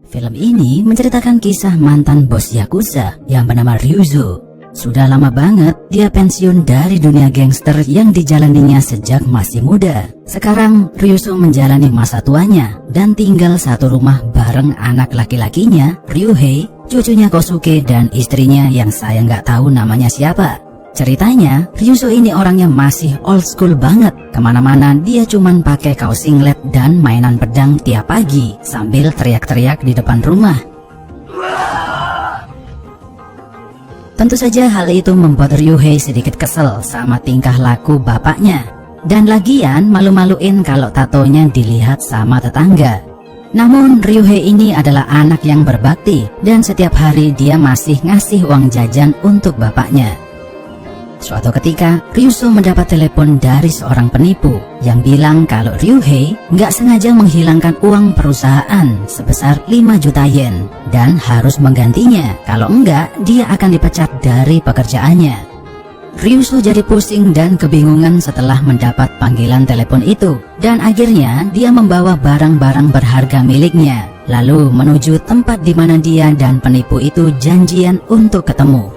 Film ini menceritakan kisah mantan bos Yakuza yang bernama Ryuzo. Sudah lama banget dia pensiun dari dunia gangster yang dijalaninya sejak masih muda. Sekarang Ryuzo menjalani masa tuanya dan tinggal satu rumah bareng anak laki-lakinya, Ryuhei, cucunya Kosuke, dan istrinya yang saya nggak tahu namanya siapa. Ceritanya, Ryuzo ini orangnya masih old school banget. Kemana-mana dia cuman pakai kaos singlet dan mainan pedang tiap pagi sambil teriak-teriak di depan rumah. Tentu saja hal itu membuat Ryuhei sedikit kesel sama tingkah laku bapaknya. Dan lagian malu-maluin kalau tatonya dilihat sama tetangga. Namun Ryuhei ini adalah anak yang berbakti dan setiap hari dia masih ngasih uang jajan untuk bapaknya. Suatu ketika, Ryuzo mendapat telepon dari seorang penipu yang bilang kalau Ryuhei nggak sengaja menghilangkan uang perusahaan sebesar 5 juta yen dan harus menggantinya. Kalau enggak, dia akan dipecat dari pekerjaannya. Ryuzo jadi pusing dan kebingungan setelah mendapat panggilan telepon itu, dan akhirnya dia membawa barang-barang berharga miliknya, lalu menuju tempat di mana dia dan penipu itu janjian untuk ketemu.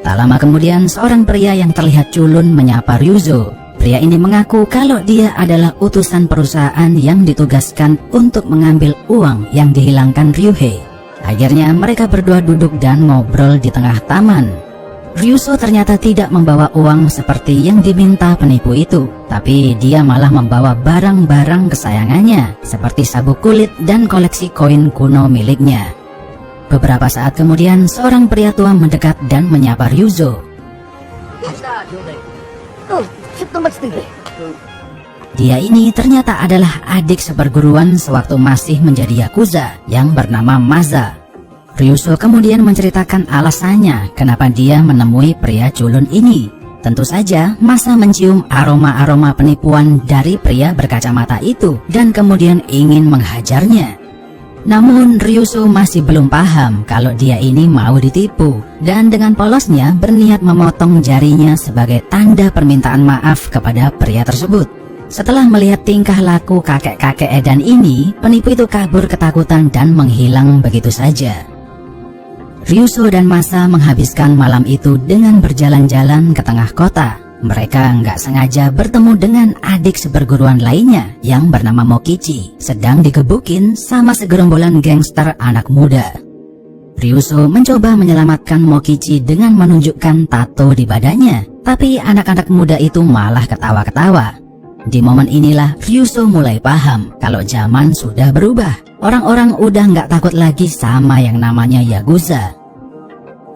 Tak lama kemudian, seorang pria yang terlihat culun menyapa Ryuzo. Pria ini mengaku kalau dia adalah utusan perusahaan yang ditugaskan untuk mengambil uang yang dihilangkan Ryuhei. Akhirnya mereka berdua duduk dan ngobrol di tengah taman. Ryuzo ternyata tidak membawa uang seperti yang diminta penipu itu, tapi dia malah membawa barang-barang kesayangannya seperti sabuk kulit dan koleksi koin kuno miliknya. Beberapa saat kemudian, seorang pria tua mendekat dan menyapa Ryuzo. Dia ini ternyata adalah adik seperguruan sewaktu masih menjadi Yakuza yang bernama Maza. Ryuzo kemudian menceritakan alasannya kenapa dia menemui pria culun ini. Tentu saja, Maza mencium aroma-aroma penipuan dari pria berkacamata itu dan kemudian ingin menghajarnya. Namun Ryuzo masih belum paham kalau dia ini mau ditipu, dan dengan polosnya berniat memotong jarinya sebagai tanda permintaan maaf kepada pria tersebut. Setelah melihat tingkah laku kakek-kakek edan ini, penipu itu kabur ketakutan dan menghilang begitu saja. Ryuzo dan Maza menghabiskan malam itu dengan berjalan-jalan ke tengah kota. Mereka nggak sengaja bertemu dengan adik seperguruan lainnya yang bernama Mokichi, sedang digebukin sama segerombolan gangster anak muda. Ryuzo mencoba menyelamatkan Mokichi dengan menunjukkan tato di badannya, tapi anak-anak muda itu malah ketawa-ketawa. Di momen inilah Ryuzo mulai paham kalau zaman sudah berubah. Orang-orang udah nggak takut lagi sama yang namanya Yakuza.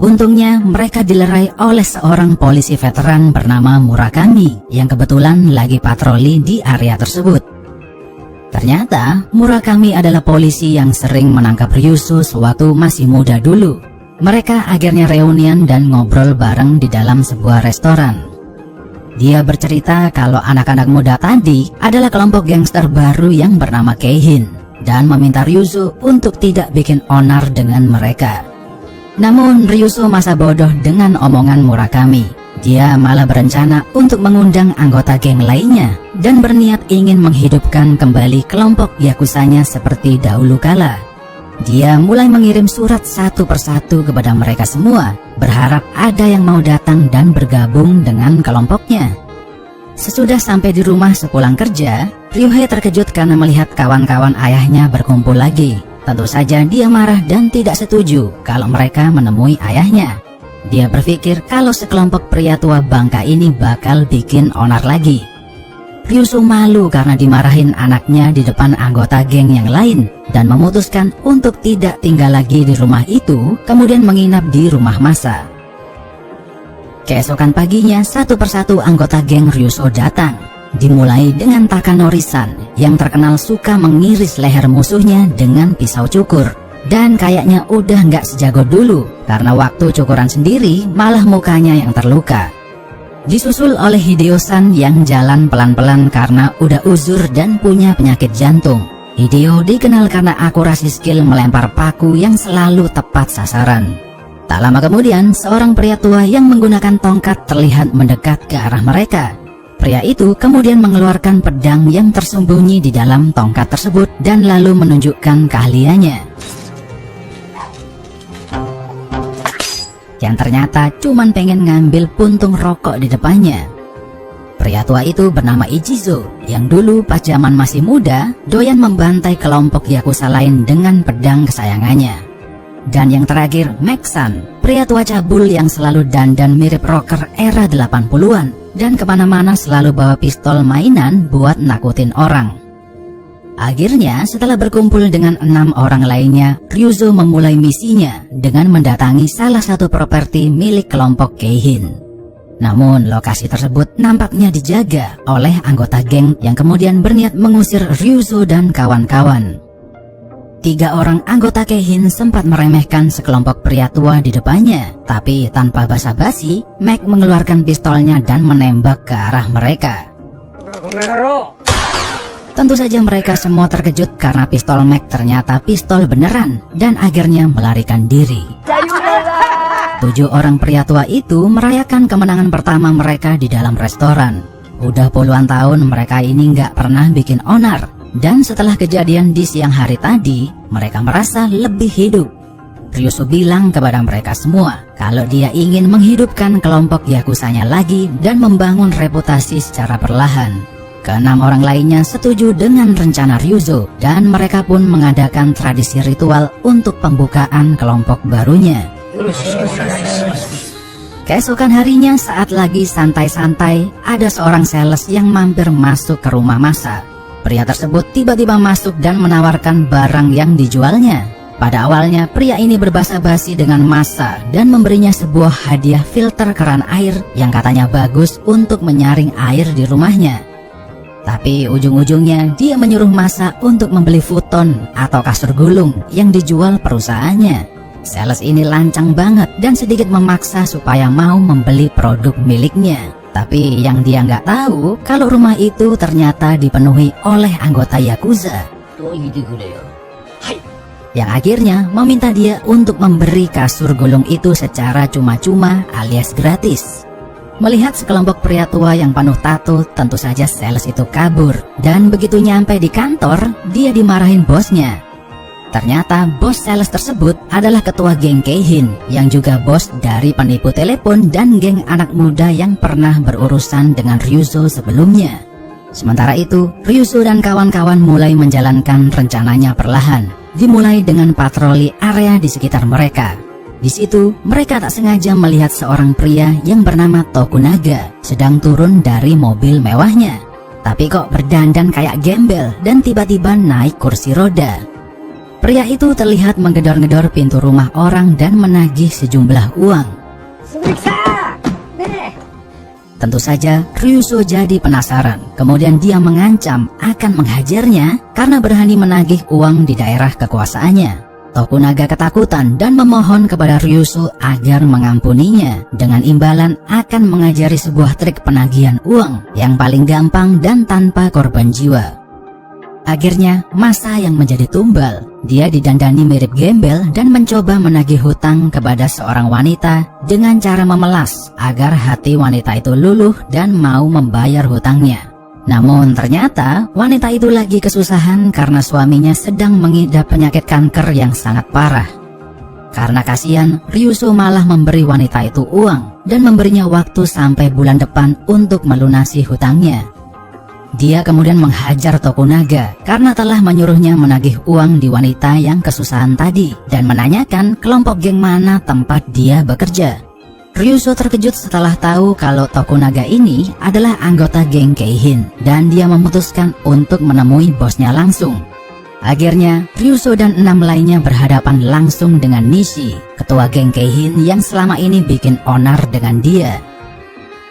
Untungnya mereka dilerai oleh seorang polisi veteran bernama Murakami yang kebetulan lagi patroli di area tersebut. Ternyata Murakami adalah polisi yang sering menangkap Ryuzo sewaktu masih muda dulu. Mereka akhirnya reunian dan ngobrol bareng di dalam sebuah restoran. Dia bercerita kalau anak-anak muda tadi adalah kelompok gangster baru yang bernama Keihin dan meminta Ryuzo untuk tidak bikin onar dengan mereka. Namun Ryuzo masa bodoh dengan omongan Murakami. Dia malah berencana untuk mengundang anggota geng lainnya dan berniat ingin menghidupkan kembali kelompok Yakuzanya seperti dahulu kala. Dia mulai mengirim surat satu persatu kepada mereka semua, berharap ada yang mau datang dan bergabung dengan kelompoknya. Sesudah sampai di rumah sepulang kerja, Ryuhei terkejut karena melihat kawan-kawan ayahnya berkumpul lagi. Tentu saja dia marah dan tidak setuju kalau mereka menemui ayahnya. Dia berpikir kalau sekelompok pria tua bangka ini bakal bikin onar lagi. Ryuzo malu karena dimarahin anaknya di depan anggota geng yang lain dan memutuskan untuk tidak tinggal lagi di rumah itu, kemudian menginap di rumah Maza. Keesokan paginya, satu persatu anggota geng Ryuzo datang. Dimulai dengan Takanori-san yang terkenal suka mengiris leher musuhnya dengan pisau cukur. Dan kayaknya udah nggak sejago dulu, karena waktu cukuran sendiri malah mukanya yang terluka. Disusul oleh Hideo-san yang jalan pelan-pelan karena udah uzur dan punya penyakit jantung. Hideo dikenal karena akurasi skill melempar paku yang selalu tepat sasaran. Tak lama kemudian, seorang pria tua yang menggunakan tongkat terlihat mendekat ke arah mereka. Pria itu kemudian mengeluarkan pedang yang tersembunyi di dalam tongkat tersebut dan lalu menunjukkan keahliannya. yang ternyata cuman pengen ngambil puntung rokok di depannya. Pria tua itu bernama Ichizo, yang dulu pas zaman masih muda doyan membantai kelompok yakuza lain dengan pedang kesayangannya. Dan yang terakhir, Max-san, pria tua cabul yang selalu dandan mirip rocker era 80-an dan kemana-mana selalu bawa pistol mainan buat nakutin orang. Akhirnya, setelah berkumpul dengan 6 orang lainnya, Ryuzo memulai misinya dengan mendatangi salah satu properti milik kelompok Keihin. Namun, lokasi tersebut nampaknya dijaga oleh anggota geng yang kemudian berniat mengusir Ryuzo dan kawan-kawan. 3 orang anggota Keihin sempat meremehkan sekelompok pria tua di depannya, tapi tanpa basa-basi, Mac mengeluarkan pistolnya dan menembak ke arah mereka. Tentu saja mereka semua terkejut karena pistol Mac ternyata pistol beneran dan akhirnya melarikan diri. 7 orang pria tua itu merayakan kemenangan pertama mereka di dalam restoran. Udah puluhan tahun mereka ini nggak pernah bikin onar, dan setelah kejadian di siang hari tadi, mereka merasa lebih hidup. Ryuzo bilang kepada mereka semua kalau dia ingin menghidupkan kelompok yakuzanya lagi dan membangun reputasi secara perlahan. Ke-6 orang lainnya setuju dengan rencana Ryuzo dan mereka pun mengadakan tradisi ritual untuk pembukaan kelompok barunya. Keesokan harinya saat lagi santai-santai, ada seorang sales yang mampir masuk ke rumah Masa. Pria tersebut tiba-tiba masuk dan menawarkan barang yang dijualnya. Pada awalnya pria ini berbasa-basi dengan Masa dan memberinya sebuah hadiah filter keran air yang katanya bagus untuk menyaring air di rumahnya. Tapi ujung-ujungnya dia menyuruh Masa untuk membeli futon atau kasur gulung yang dijual perusahaannya. Sales ini lancang banget dan sedikit memaksa supaya mau membeli produk miliknya. Tapi yang dia nggak tahu kalau rumah itu ternyata dipenuhi oleh anggota yakuza, yang akhirnya meminta dia untuk memberi kasur gulung itu secara cuma-cuma alias gratis. Melihat sekelompok pria tua yang penuh tato, tentu saja sales itu kabur. Dan begitu nyampe di kantor, dia dimarahin bosnya. Ternyata bos sales tersebut adalah ketua geng Keihin, yang juga bos dari penipu telepon dan geng anak muda yang pernah berurusan dengan Ryuzo sebelumnya. Sementara itu, Ryuzo dan kawan-kawan mulai menjalankan rencananya perlahan. Dimulai dengan patroli area di sekitar mereka. Di situ, mereka tak sengaja melihat seorang pria yang bernama Tokunaga sedang turun dari mobil mewahnya. Tapi kok berdandan kayak gembel dan tiba-tiba naik kursi roda. Pria itu terlihat menggedor-gedor pintu rumah orang dan menagih sejumlah uang. Tentu saja, Ryuzo jadi penasaran. Kemudian dia mengancam akan menghajarnya karena berani menagih uang di daerah kekuasaannya. Tokunaga ketakutan dan memohon kepada Ryuzo agar mengampuninya dengan imbalan akan mengajari sebuah trik penagihan uang yang paling gampang dan tanpa korban jiwa. Akhirnya, Masa yang menjadi tumbal. Dia didandani mirip gembel dan mencoba menagih hutang kepada seorang wanita dengan cara memelas agar hati wanita itu luluh dan mau membayar hutangnya. Namun ternyata wanita itu lagi kesusahan karena suaminya sedang mengidap penyakit kanker yang sangat parah. Karena kasihan, Ryuzo malah memberi wanita itu uang dan memberinya waktu sampai bulan depan untuk melunasi hutangnya. Dia kemudian menghajar Tokunaga karena telah menyuruhnya menagih uang di wanita yang kesusahan tadi dan menanyakan kelompok geng mana tempat dia bekerja. Ryuzo terkejut setelah tahu kalau Tokunaga ini adalah anggota geng Keihin dan dia memutuskan untuk menemui bosnya langsung. Akhirnya, Ryuzo dan 6 lainnya berhadapan langsung dengan Nishi, ketua geng Keihin yang selama ini bikin onar dengan dia.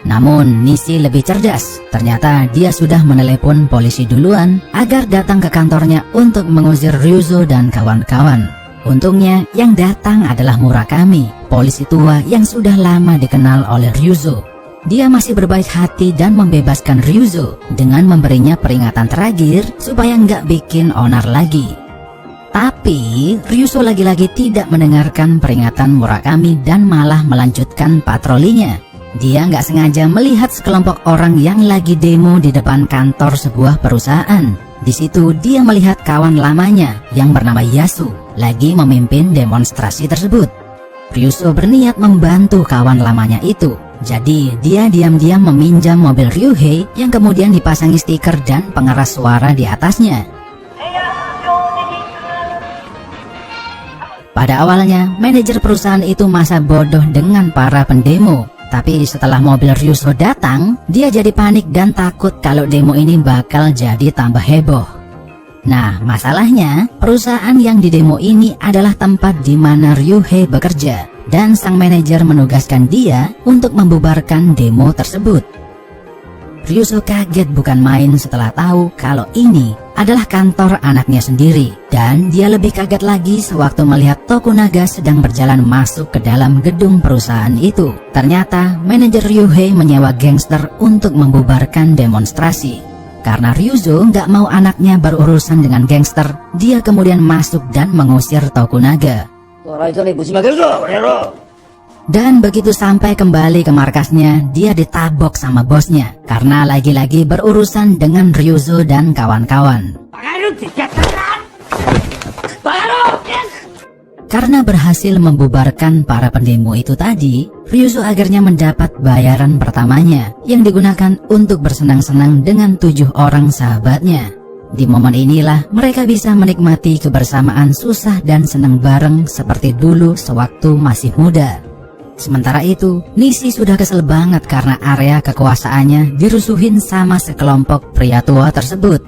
Namun Nishi lebih cerdas. Ternyata dia sudah menelepon polisi duluan agar datang ke kantornya untuk mengusir Ryuzo dan kawan-kawan. Untungnya yang datang adalah Murakami, polisi tua yang sudah lama dikenal oleh Ryuzo. Dia masih berbaik hati dan membebaskan Ryuzo dengan memberinya peringatan terakhir supaya nggak bikin onar lagi. Tapi Ryuzo lagi-lagi tidak mendengarkan peringatan Murakami dan malah melanjutkan patrolinya. Dia nggak sengaja melihat sekelompok orang yang lagi demo di depan kantor sebuah perusahaan. Di situ dia melihat kawan lamanya yang bernama Yasu lagi memimpin demonstrasi tersebut. Ryuso berniat membantu kawan lamanya itu. Jadi dia diam-diam meminjam mobil Ryuhei yang kemudian dipasangi stiker dan pengeras suara di atasnya. Pada awalnya, manajer perusahaan itu masa bodoh dengan para pendemo. Tapi setelah mobil Ryuso datang, dia jadi panik dan takut kalau demo ini bakal jadi tambah heboh. Nah, masalahnya, perusahaan yang didemo ini adalah tempat di mana Ryuhei bekerja, dan sang manajer menugaskan dia untuk membubarkan demo tersebut. Ryuso kaget bukan main setelah tahu kalau ini adalah kantor anaknya sendiri, dan dia lebih kaget lagi sewaktu melihat Tokunaga sedang berjalan masuk ke dalam gedung perusahaan itu. Ternyata manajer Ryuhei menyewa gangster untuk membubarkan demonstrasi. Karena Ryuzo nggak mau anaknya berurusan dengan gangster, dia kemudian masuk dan mengusir Tokunaga. Dan begitu sampai kembali ke markasnya, dia ditabok sama bosnya karena lagi-lagi berurusan dengan Ryuzo dan kawan-kawan. Karena berhasil membubarkan para pendemo itu tadi, Ryuzo akhirnya mendapat bayaran pertamanya yang digunakan untuk bersenang-senang dengan 7 orang sahabatnya. Di momen inilah mereka bisa menikmati kebersamaan susah dan senang bareng seperti dulu sewaktu masih muda. Sementara itu, Nishi sudah kesel banget karena area kekuasaannya dirusuhin sama sekelompok pria tua tersebut.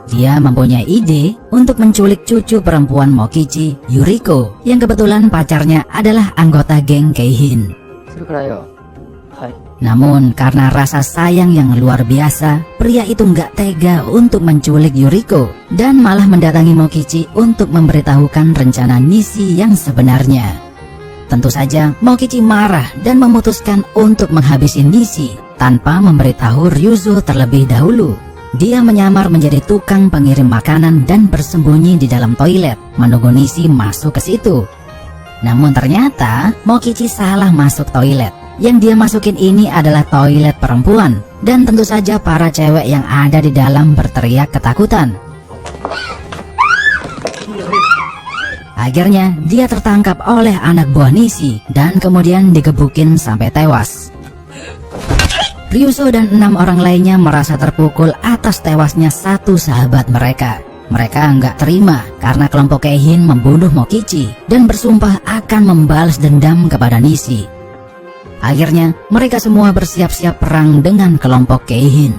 Dia mempunyai ide untuk menculik cucu perempuan Mokichi, Yuriko, yang kebetulan pacarnya adalah anggota geng Keihin. Namun karena rasa sayang yang luar biasa, pria itu nggak tega untuk menculik Yuriko dan malah mendatangi Mokichi untuk memberitahukan rencana Nishi yang sebenarnya. Tentu saja Mokichi marah dan memutuskan untuk menghabisi Nishi tanpa memberitahu Ryuzo terlebih dahulu. Dia menyamar menjadi tukang pengirim makanan dan bersembunyi di dalam toilet menunggu Nishi masuk ke situ. Namun ternyata Mokichi salah masuk toilet. Yang dia masukin ini adalah toilet perempuan, dan tentu saja para cewek yang ada di dalam berteriak ketakutan. Akhirnya dia tertangkap oleh anak buah Nishi dan kemudian digebukin sampai tewas. Ryuzo dan 6 orang lainnya merasa terpukul atas tewasnya satu sahabat mereka. Mereka nggak terima karena kelompok Keihin membunuh Mokichi dan bersumpah akan membalas dendam kepada Nishi. Akhirnya mereka semua bersiap-siap perang dengan kelompok Keihin.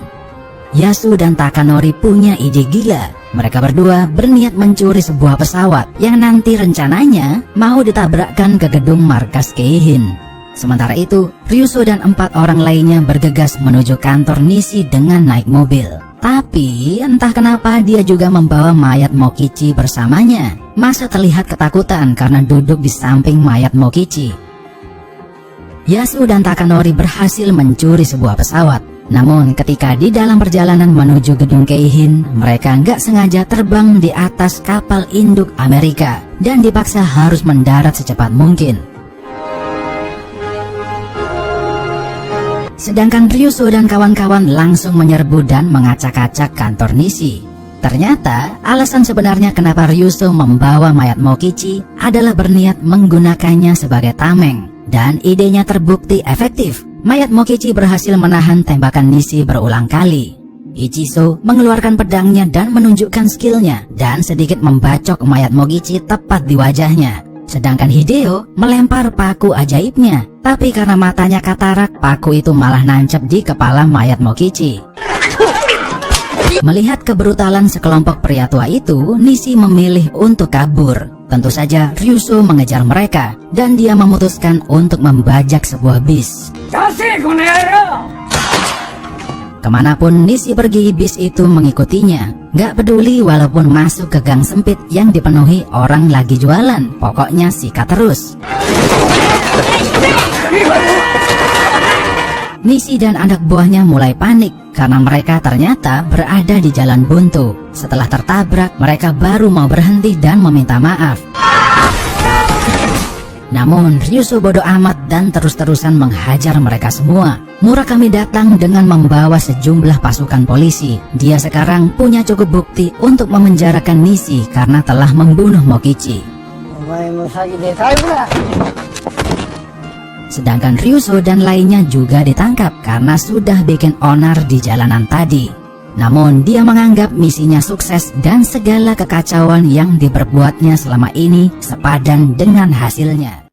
Yasu dan Takanori punya ide gila. Mereka berdua berniat mencuri sebuah pesawat yang nanti rencananya mau ditabrakkan ke gedung markas Keihin. Sementara itu, Ryuzo dan 4 orang lainnya bergegas menuju kantor Nishi dengan naik mobil. Tapi entah kenapa dia juga membawa mayat Mokichi bersamanya. Masa terlihat ketakutan karena duduk di samping mayat Mokichi. Yasu dan Takanori berhasil mencuri sebuah pesawat. Namun ketika di dalam perjalanan menuju gedung Keihin, mereka nggak sengaja terbang di atas kapal induk Amerika dan dipaksa harus mendarat secepat mungkin. Sedangkan Ryuzo dan kawan-kawan langsung menyerbu dan mengacak-acak kantor Nishi. Ternyata alasan sebenarnya kenapa Ryuzo membawa mayat Mokichi adalah berniat menggunakannya sebagai tameng, dan idenya terbukti efektif. Mayat Mokichi berhasil menahan tembakan Nishi berulang kali. Ichizo mengeluarkan pedangnya dan menunjukkan skillnya dan sedikit membacok mayat Mokichi tepat di wajahnya. Sedangkan Hideo melempar paku ajaibnya, tapi karena matanya katarak, paku itu malah nancep di kepala mayat Mokichi. Melihat kebrutalan sekelompok pria tua itu, Nishi memilih untuk kabur. Tentu saja Ryuzo mengejar mereka dan dia memutuskan untuk membajak sebuah bis. Kemanapun Nishi pergi, bis itu mengikutinya. Gak peduli walaupun masuk ke gang sempit yang dipenuhi orang lagi jualan, pokoknya sikat terus. Nishi dan anak buahnya mulai panik karena mereka ternyata berada di jalan buntu. Setelah tertabrak, mereka baru mau berhenti dan meminta maaf. Namun Ryuzo bodoh amat dan terus-terusan menghajar mereka semua. Murakami datang dengan membawa sejumlah pasukan polisi. Dia sekarang punya cukup bukti untuk memenjarakan Nishi karena telah membunuh Mokichi. Sedangkan Ryuzo dan lainnya juga ditangkap karena sudah bikin onar di jalanan tadi. Namun dia menganggap misinya sukses dan segala kekacauan yang diperbuatnya selama ini sepadan dengan hasilnya.